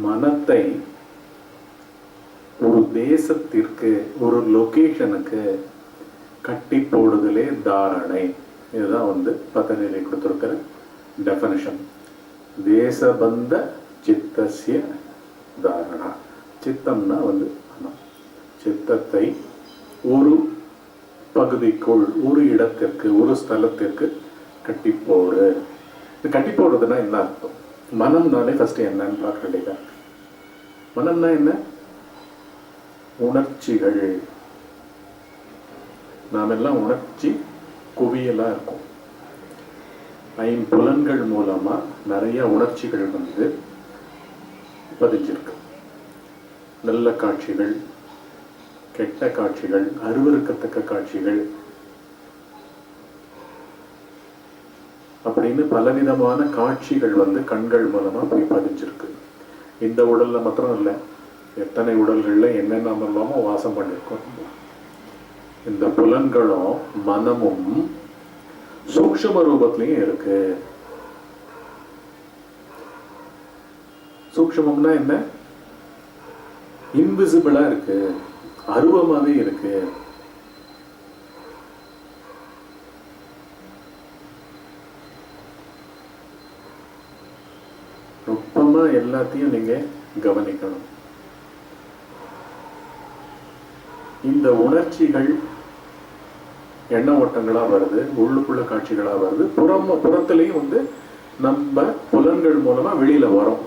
மனத்தை ஒரு தேசத்திற்கு, ஒரு லொகேஷனுக்கு கட்டி போடுதலே தாரணை. இதுதான் பதஞ்சலி கொடுத்திருக்கிற டெஃபினிஷன். தேசபந்த சித்தஸ்ய தாரணா. சித்தம்னா மனம். சித்தத்தை ஒரு பகுதிக்குள், ஒரு இடத்திற்கு, ஒரு ஸ்தலத்திற்கு கட்டி போடு. இது கட்டி போடுறதுன்னா என்ன அர்த்தம்? மனம்னாலே ஃபர்ஸ்ட் என்னன்னு பார்க்க வேண்டியதா. மனம்னா என்ன? உணர்ச்சிகள். நாம் எல்லாம் உணர்ச்சி குவியலா இருக்கும். ஐம்புலன்கள் மூலமா நிறைய உணர்ச்சிகள் பதிஞ்சிருக்கு. நல்ல காட்சிகள், கெட்ட காட்சிகள், அருவருக்கத்தக்க காட்சிகள் அப்படின்னு பலவிதமான காட்சிகள் கண்கள் மூலமா போய் பதிஞ்சிருக்கு. இந்த உடல்ல மாத்திரம் இல்லை, எத்தனை உடல்கள்ல என்னென்ன இல்லாம வாசம் பண்ணிருக்கோம். இந்த புலன்களும் மனமும் சூக்ஷ்ம ரூபத்திலையும் இருக்கு. சூக்ஷ்மம்னா என்ன? இன்விசிபிளா இருக்கு, அருவமாவே இருக்கு. நுட்பமா எல்லாத்தையும் நீங்க கவனிக்கணும். இந்த உணர்ச்சிகள் எண்ண ஓட்டங்களா வருது, உள்ளுக்குள்ள காட்சிகளா வருது, புறத்திலையும் நம்ம புலன்கள் மூலமா வெளியில வரும்.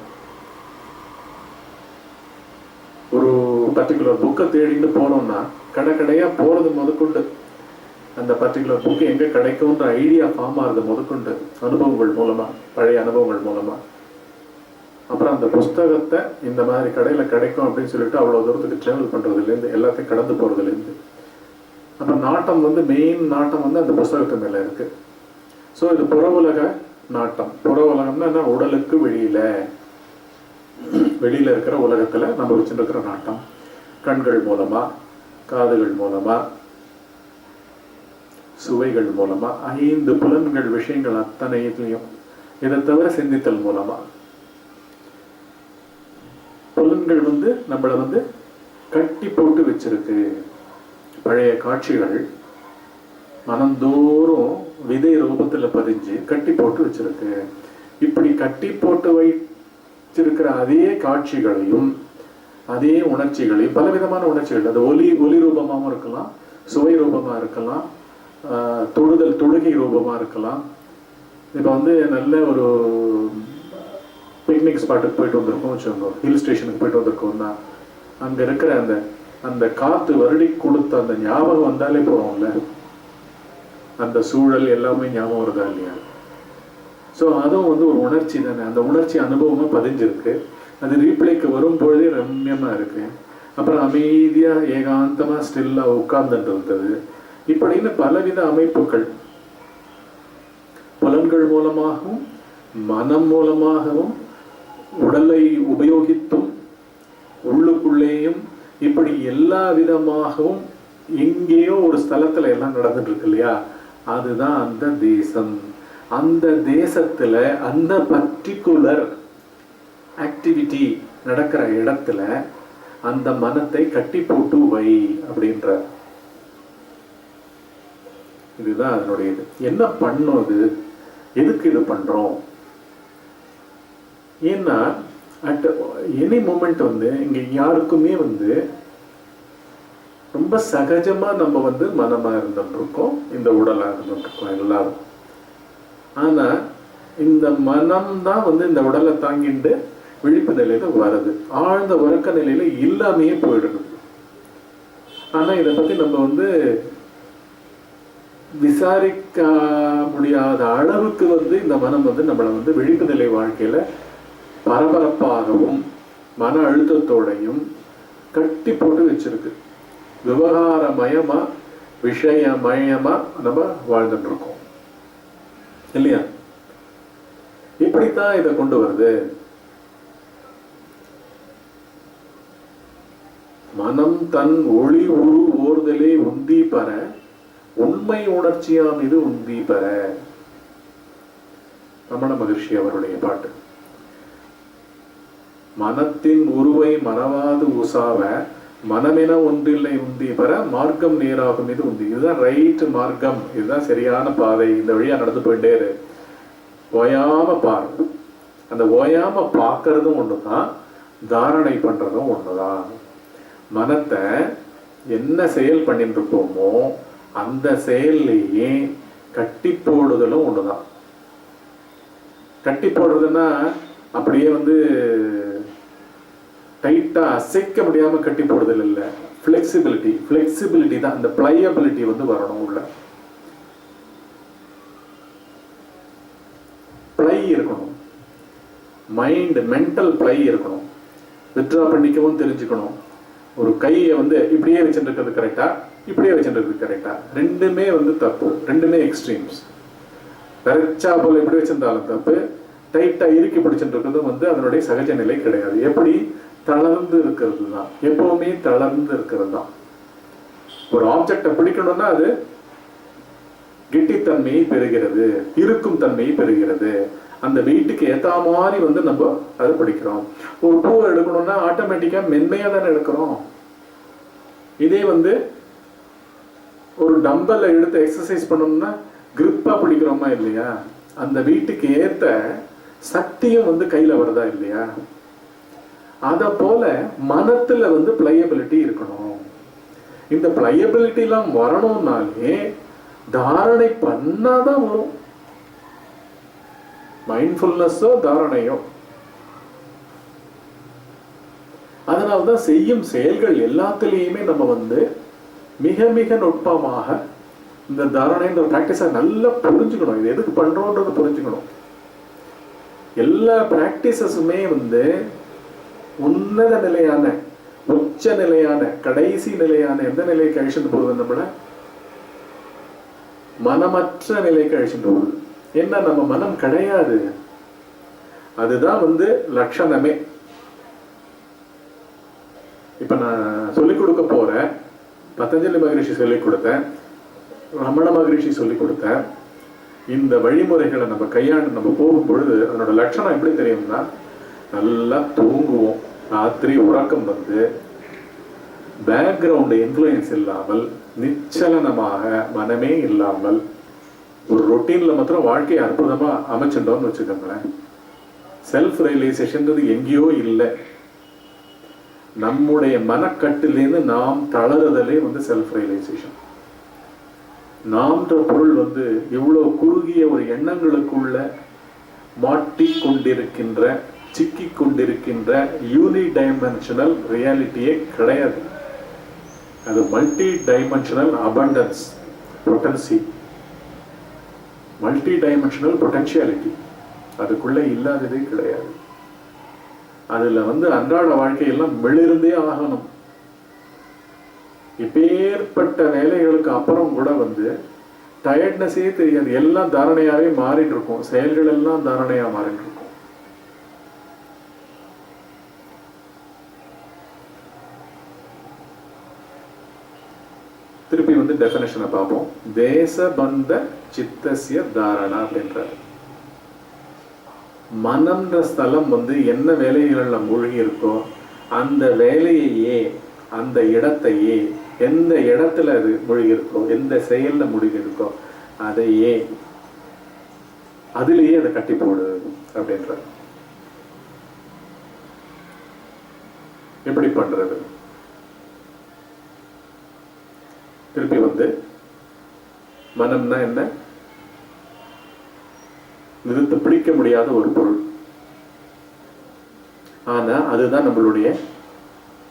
ஒரு பர்டிகுலர் புக்கை தேடிட்டு போனோம்னா கடையா போறது முதற்கொண்டு, அந்த பர்டிகுலர் புக்கு எங்க கிடைக்கும்ன்ற ஐடியா ஃபார்ம் ஆகுது முதற்கொண்டு, அனுபவங்கள் மூலமா, பழைய அனுபவங்கள் மூலமா. அப்புறம் அந்த புஸ்தகத்தை இந்த மாதிரி கடையில கிடைக்கும் அப்படின்னு சொல்லிட்டு அவ்வளவு தூரத்துக்கு டிராவல் பண்றதுல இருந்து, எல்லாத்தையும் கடந்து போறதுல இருந்து, அப்ப நாட்டம் மெயின் நாட்டம் அந்த புஸ்தகத்து மேல இருக்கு. ஸோ இது புற உலக நாட்டம். புற உலகம்னா என்ன? உடலுக்கு வெளியில இருக்கிற உலகத்துல நம்ம வச்சுருக்கிற நாட்டம். கண்கள் மூலமா, காதுகள் மூலமா, சுவைகள் மூலமா, 5 புலன்கள் விஷயங்கள் அத்தனையிலையும். இதை தவிர சிந்தித்தல் மூலமா புலன்கள் நம்மளை கட்டி போட்டு வச்சிருக்கு. பழைய காட்சிகள் மனந்தோறும் விதை ரூபத்துல பதிஞ்சு கட்டி போட்டு வச்சிருக்கு. இப்படி கட்டி போட்டு வச்சிருக்கிற அதே காட்சிகளையும் அதே உணர்ச்சிகளையும், பலவிதமான உணர்ச்சிகள், அது ஒலி ரூபமாகவும் இருக்கலாம், சுவை ரூபமா இருக்கலாம், தொழுகை ரூபமா இருக்கலாம். இப்ப நல்ல ஒரு பிக்னிக் ஸ்பாட்டுக்கு போயிட்டு வந்திருக்கோம் வச்சுக்கோங்க, ஹில் ஸ்டேஷனுக்கு போயிட்டு வந்திருக்கோம்னா அங்க இருக்கிற அந்த காத்து வருடி கொடுத்த அந்த ஞாபகம் வந்தாலே போறோம்ல, அந்த சூழல் எல்லாமே ஞாபகம் வருதா இல்லையா? ஸோ அதுவும் ஒரு உணர்ச்சி தானே. அந்த உணர்ச்சி அனுபவமா பதிஞ்சிருக்கு. அது ரீப்ளேக்கு வரும் பொழுதே ரம்யமா இருக்கு. அப்புறம் அமைதியா ஏகாந்தமா ஸ்டில்லா உட்கார்ந்துட்டு இருந்தது. இப்படின்னு பலவித அமைப்புகள் புலன்கள் மூலமாகவும் மனம் மூலமாகவும் உடலை உபயோகித்தும் உள்ளுக்குள்ளேயும் இப்படி எல்லா விதமாகவும் எங்கேயோ ஒரு ஸ்தலத்துல எல்லாம் நடந்துட்டு இருக்கு இல்லையா? அதுதான் அந்த தேசம். அந்த தேசத்துல அந்த பர்டிகுலர் ஆக்டிவிட்டி நடக்கிற இடத்துல அந்த மனத்தை கட்டி போட்டு வை அப்படின்ற. இதுதான் அதனுடைய இது. என்ன பண்ணும் அது? எதுக்கு இது பண்றோம்? ஏன்னா அட் எனி மூமெண்ட் இங்க யாருக்குமே ரொம்ப சகஜமா நம்ம மனமா இருந்துருக்கோம், இந்த உடலா இருந்துருக்கோம் எல்லாரும். ஆனா இந்த மனம் தான் இந்த உடலை தாங்கிட்டு விழிப்பு நிலையில வருது. ஆழ்ந்த உறக்க நிலையில இல்லாமையே போயிடுது. ஆனா இதை பத்தி நம்ம விசாரிக்க முடியாத அளவுக்கு இந்த மனம் நம்மளை விழிப்பு நிலை வாழ்க்கையில பரபரப்பாகவும் மன அழுத்தத்தோடையும் கட்டி போட்டு வச்சிருக்கு. விவகாரமயமா விஷயமயமா நம்ம வாழ்ந்துட்டு இருக்கோம் இல்லையா? இப்படித்தான் இதை கொண்டு வருது. மனம் தன் ஒளி உரு ஓர்தலே உந்தி பெற உண்மை உணர்ச்சியாம் இது உந்தி பெற. ரமண மகர்ஷி அவருடைய பாட்டு. மனத்தின் உருவை மனவாது உசாவ மனமென ஒன்றில்லை உந்தி பெற மார்க்கம் நேராகும் இது உந்தி. இதுதான் ரைட் மார்க்கம், இதுதான் சரியான பாதை, இந்த வழியா நடந்து போயிட்டே இரு, ஓயாம பாரு. அந்த ஓயாம பார்க்கறதும் ஒண்ணுதான், தாரணை பண்றதும் ஒண்ணுதான். மனத்தை என்ன செயல் பண்ணிட்டு இருப்போமோ அந்த செயல்லையே கட்டி போடுதலும் ஒண்ணுதான். கட்டி போடுறதுன்னா அப்படியே டைட்டா அசைக்க முடியாம கட்டி போடுதல் இல்லை, ஃபிளெக்சிபிலிட்டி தான். அந்த பிளையபிலிட்டி வரணும் உள்ள, பிளை இருக்கணும், மைண்ட் மென்டல் பிளை இருக்கணும், வித்ரா பண்ணிக்கவும் தெரிஞ்சுக்கணும். ஒரு கையை இப்படியே வச்சுட்டு இருக்கிறது கரெக்டா, இப்படியே வச்சுட்டு இருக்கிறது கரெக்டா, ரெண்டுமே தப்பு, ரெண்டுமே எக்ஸ்ட்ரீம்ஸ். கரெக்டா போல எப்படி வச்சிருந்தாலும் தப்பு, டைட்டா இறுக்கி பிடிச்சிட்டு இருக்கிறது அதனுடைய சகஜ நிலை கிடையாது. எப்படி தளர்ந்து இருக்கிறது தான், எப்பவுமே தளர்ந்து இருக்கிறது தான். ஒரு ஆப்ஜெக்டை பிடிக்கணும்னா அது கெட்டித்தன்மையை பெறுகிறது, இருக்கும் தன்மையை பெறுகிறது. அந்த வெயிட்டுக்கு ஏத்த மாதிரி நம்ம அதை பிடிக்கிறோம். ஒரு பூவை எடுக்கணும்னா ஆட்டோமேட்டிக்கா மென்மையா தானே எடுக்கிறோம். இதே ஒரு டம்பலை எடுத்து எக்ஸசைஸ் பண்ணணும்னா கிரிப்பா பிடிக்கிறோமா இல்லையா? அந்த வெயிட்டுக்கு ஏத்த சக்தியும் கையில வருதா இல்லையா? அத போல மனத்துல பிளையபிலிட்டி இருக்கணும். இந்த பிளையபிலிட்டி எல்லாம் வரணும்னாலே தாரணை பண்ணாதான் வரும். மைண்ட்ஃபுல்னஸோ தாரணையோ. அதனால்தான் செய்யும் செயல்கள் எல்லாத்திலையுமே நம்ம மிக மிக நுட்பமாக இந்த தாரணைன்ற பிராக்டிஸை நல்லா புரிஞ்சுக்கணும். இது எதுக்கு பண்றோன்றது புரிஞ்சுக்கணும். எல்லா பிராக்டிசஸுமே உன்னத நிலையான, உச்ச நிலையான, கடைசி நிலையான எந்த நிலைக்கு அழிச்சுட்டு போகுது? நம்மள மனமற்ற நிலைக்கு அழிச்சுட்டு போகுது. என்ன, நம்ம மனம் கிடையாது. அதுதான் லட்சணமே. இப்ப நான் சொல்லிக் கொடுக்க போறேன், பதஞ்சலி மகரிஷி சொல்லிக் கொடுத்தேன், ரமண மகரிஷி சொல்லிக் கொடுத்தேன். இந்த வழிமுறைகளை நம்ம கையாண்டு நம்ம போகும் பொழுது அதனோட லட்சணம் எப்படி தெரியும்னா, நல்லா தூங்குவோம். ராத்திரி உறக்கம் பேக்ரவுண்ட் இன்ஃப்ளூயன்ஸ் இல்லாமல், நிச்சலனமாக, மனமே இல்லாமல் ஒரு ரொட்டீன்ல மாத்திரம் வாழ்க்கையை அற்புதமா அமைச்சுட்டோம்னு வச்சுக்கோங்களேன். செல்ஃப் ரியலைசேஷன்றது எங்கேயோ இல்லை. நம்முடைய மனக்கட்டிலேருந்து நாம் தளருதலே செல்ஃப் ரியலைசேஷன். நாம்ன்ற பொருள் இவ்வளவு குறுகிய ஒரு எண்ணங்களுக்குள்ள மாட்டி கொண்டிருக்கின்ற, சிக்கி கொண்டிருக்கின்ற யூனி டைமென்ஷனல் ரியாலிட்டியே கிடையாது. அது multi dimensional abundance potency, multi dimensional potentiality அதுக்குள்ள இல்லாததே கிடையாது. அதுல அன்றாட வாழ்க்கையெல்லாம் வெளியிருந்தே ஆகணும். இப்பேற்பட்ட வேலைகளுக்கு அப்புறம் கூட டயர்ட்னஸே தெரியாது. எல்லாம் தாரணையாவே மாறிட்டு இருக்கும், செயல்கள் எல்லாம் தாரணையா மாறிட்டு இருக்கும். திருப்பி டெஃபினேஷனை பார்ப்போம். தேசபந்த சித்தசிய தாரணா அப்படின்றார். மனம்ன்ற ஸ்தலம் என்ன வேலைகள்ல மூழ்கி இருக்கோ அந்த வேலையையே, அந்த இடத்தையே, எந்த இடத்துல அது மூழ்கி இருக்கோ, எந்த செயல்ல மூழ்கி இருக்கோ அதையே, அதுலேயே அதை கட்டி போடு அப்படின்ற. எப்படி பண்றது? திருப்பி மனம்னா என்ன? நிறுத்த பிடிக்க முடியாத ஒரு பொருள். ஆனா அதுதான் நம்மளுடைய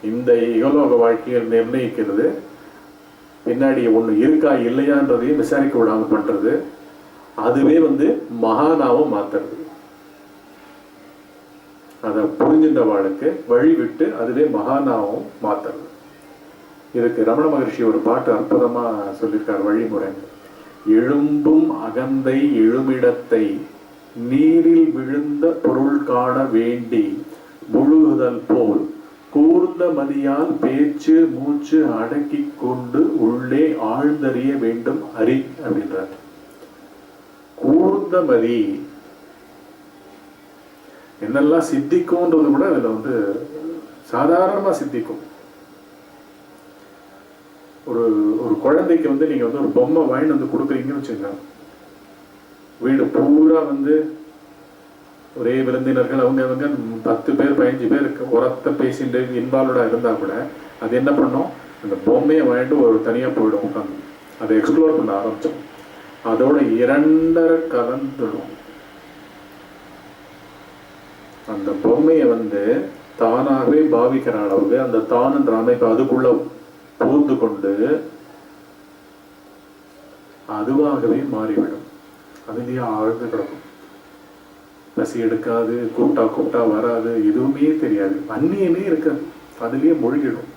இந்த இகலோக வாழ்க்கையை நிர்ணயிக்கிறது. பின்னாடி ஒண்ணு இருக்கா இல்லையான்றதையும் விசாரிக்க விடாம பண்றது. அதுவே மகானாவும் மாத்துறது. அதை புரிஞ்சின்ற வாழ்க்கை வழி விட்டு அதுவே மகானாவும் மாத்துறது. இதுக்கு ரமண மகரிஷி ஒரு பாட்டு அற்புதமா சொல்லியிருக்கார், வழிமுறை. எழும்பும் அகந்தை எழுமிடத்தை நீரில் விழுந்த பொருள் காண வேண்டி முழுகுதல் போல் கூர்ந்த மதியால் பேச்சு மூச்சு அடக்கி கொண்டு உள்ளே ஆழ்ந்தறிய வேண்டும் அறி அப்படின்றார். கூர்ந்த மதி என்னெல்லாம் சித்திக்கும்ன்றது கூட அதில் வந்து சாதாரணமாக சித்திக்கும். ஒரு ஒரு குழந்தைக்கு வந்து நீங்கள் வந்து ஒரு பொம்மை வாங்கிட்டு வந்து கொடுக்குறீங்கன்னு வச்சுக்கோங்க, வீடு பூரா வந்து ஒரே விருந்தினர்கள் அவங்க 10 பேர் 15 பேர் உரத்த பேசிட்டு இன்வால்வ்டாக இருந்தால் கூட அது என்ன பண்ணும், அந்த பொம்மையை வாங்கிட்டு ஒரு தனியாக போயிடும், உட்காந்து அதை எக்ஸ்ப்ளோர் பண்ண ஆரம்பிச்சோம். அதோட 2 கலந்துடும். அந்த பொம்மையை வந்து தானாகவே பாவிக்கிற அளவுக்கு அந்த தானுன்ற அமைப்பு அதுக்குள்ள பூந்து கொண்டு அதுவாகவே மாறிவிடும். அதுலேயே ஆழ்ந்து கிடக்கும். பசி எடுக்காது, கூப்பிட்டா வராது, எதுவுமே தெரியாது, அந்நியமே இருக்காது, அதுலேயே மூழ்கிடும்.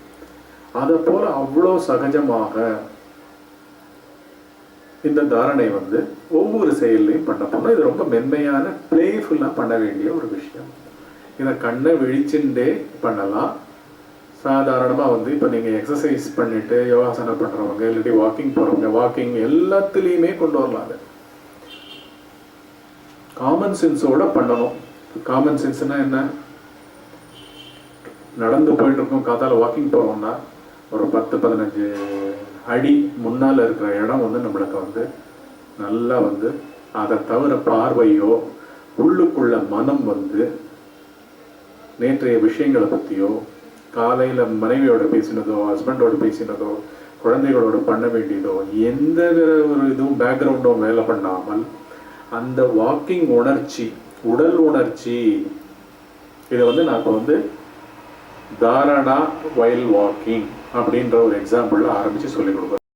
அதை போல அவ்வளோ சகஜமாக இந்த தாரணை வந்து ஒவ்வொரு செயல்லையும் பண்ண போனால் இது ரொம்ப மென்மையான பிளேஃபுல்லாக பண்ண வேண்டிய ஒரு விஷயம். இதை கண்ணை விழிச்சுட்டே பண்ணலாம். சாதாரணமாக வந்து இப்போ நீங்கள் எக்ஸசைஸ் பண்ணிட்டு யோகாசனம் பண்ணுறவங்க இல்லாட்டி வாக்கிங் போகிறவங்க வாக்கிங் எல்லாத்துலேயுமே கொண்டு வரலாம். அது காமன் சென்ஸோட பண்ணணும். காமன் சென்ஸ்னா என்ன, நடந்து போயிட்டு இருக்கோம், காத்தால வாக்கிங் போகிறோம்னா ஒரு 10-15 அடி முன்னால் இருக்கிற இடம் வந்து நம்மளுக்கு வந்து நல்லா வந்து அதை தவிர பார்வையோ உள்ளுக்குள்ள மனம் வந்து நேற்றைய விஷயங்களை பற்றியோ காலையில் மனைவியோட பேசினதோ ஹஸ்பண்டோட பேசினதோ குழந்தைகளோட பண்ண வேண்டியதோ எந்த ஒரு இதுவும் பேக்ரவுண்டும் வேலை பண்ணாமல் அந்த வாக்கிங் உணர்ச்சி, உடல் உணர்ச்சி, இதை வந்து நான் இப்போ வந்து தாரணா வைல் வாக்கிங் அப்படின்ற ஒரு எக்ஸாம்பிளில் ஆரம்பித்து சொல்லிக் கொடுக்குறேன்.